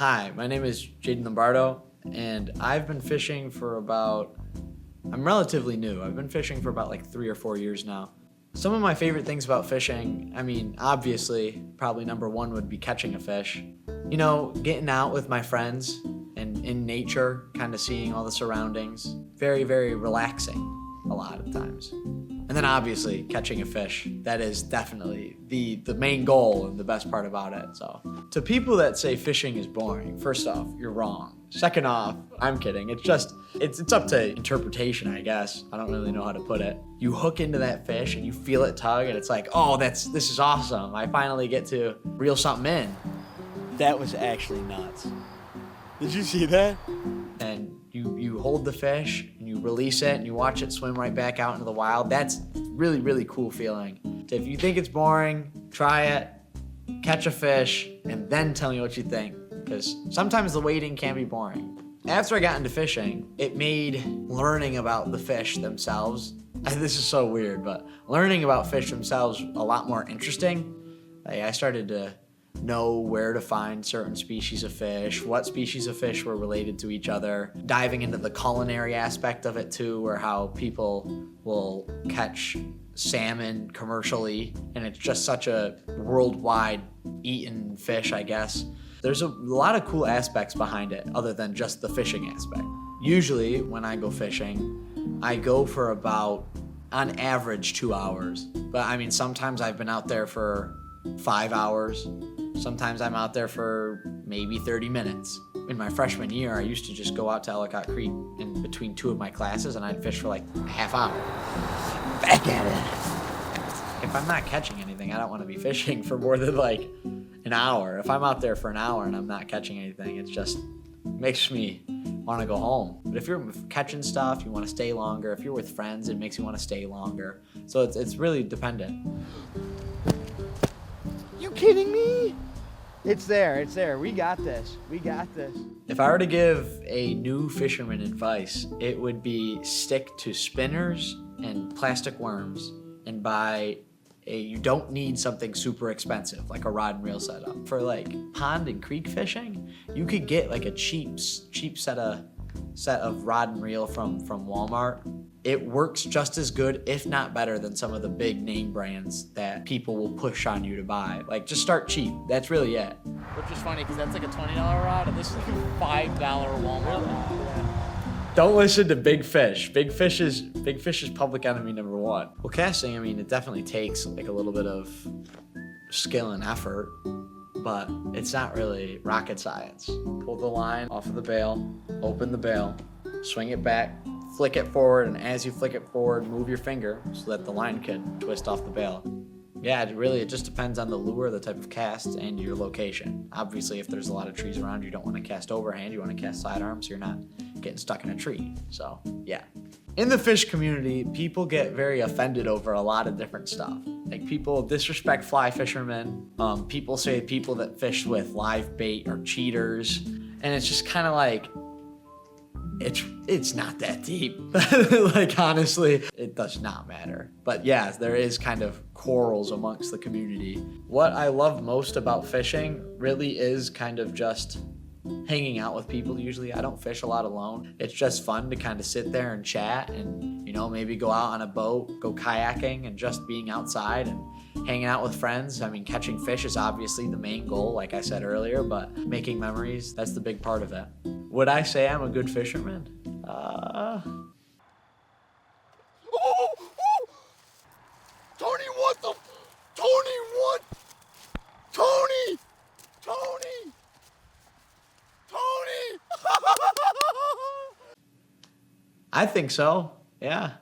Hi, my name is Jaden Lombardo, and I've been fishing for I'm relatively new. I've been fishing for about like 3 or 4 years now. Some of my favorite things about fishing, obviously, probably number one would be catching a fish. You know, getting out with my friends and in nature, kind of seeing all the surroundings. Very, very relaxing a lot of times. And then obviously catching a fish. That is definitely the main goal and the best part about it. So to people that say fishing is boring, first off, you're wrong. Second off, I'm kidding. It's up to interpretation, I guess. I don't really know how to put it. You hook into that fish and you feel it tug and it's like, oh, this is awesome. I finally get to reel something in. That was actually nuts. Did you see that? And you hold the fish and you release it and you watch it swim right back out into the wild. That's really, really cool feeling. So if you think it's boring, try it, catch a fish, and then tell me what you think. Because sometimes the waiting can be boring. After I got into fishing, it made learning about the fish themselves, this is so weird, but learning about fish themselves a lot more interesting. I started to know where to find certain species of fish, what species of fish were related to each other, diving into the culinary aspect of it too, or how people will catch salmon commercially, and it's just such a worldwide eaten fish, I guess. There's a lot of cool aspects behind it other than just the fishing aspect. Usually when I go fishing, I go for about, on average, 2 hours. But sometimes I've been out there for 5 hours. Sometimes I'm out there for maybe 30 minutes. In my freshman year, I used to just go out to Ellicott Creek in between 2 of my classes and I'd fish for like a half hour. Back at it. If I'm not catching anything, I don't want to be fishing for more than like an hour. If I'm out there for an hour and I'm not catching anything, it just makes me want to go home. But if you're catching stuff, you want to stay longer. If you're with friends, it makes you want to stay longer. So it's really dependent. You kidding me? It's there. We got this. If I were to give a new fisherman advice, it would be stick to spinners and plastic worms and you don't need something super expensive like a rod and reel setup. For like pond and creek fishing, you could get like a cheap set of rod and reel from Walmart. It works just as good, if not better, than some of the big name brands that people will push on you to buy. Like, just start cheap. That's really it. Which is funny because that's like a $20 rod, and this is like a $5 Walmart rod. Don't listen to Big Fish. Big Fish is public enemy number one. Well, casting, it definitely takes like a little bit of skill and effort, but it's not really rocket science. Pull the line off of the bail, open the bail, swing it back, flick it forward, and as you flick it forward, move your finger so that the line can twist off the bail. Yeah, it just depends on the lure, the type of cast, and your location. Obviously, if there's a lot of trees around, you don't want to cast overhand, you want to cast sidearm so you're not getting stuck in a tree. So, yeah. In the fish community, people get very offended over a lot of different stuff. Like, people disrespect fly fishermen. People say people that fish with live bait are cheaters. And it's just kind of like, it's not that deep. Like, honestly, it does not matter. But yeah, there is kind of quarrels amongst the community. What I love most about fishing really is kind of just hanging out with people. Usually I don't fish a lot alone. It's just fun to kind of sit there and chat and, maybe go out on a boat, go kayaking, and just being outside and hanging out with friends. Catching fish is obviously the main goal, like I said earlier, but making memories, that's the big part of it. Would I say I'm a good fisherman? Tony, what the? Tony, what? Tony! I think so, yeah.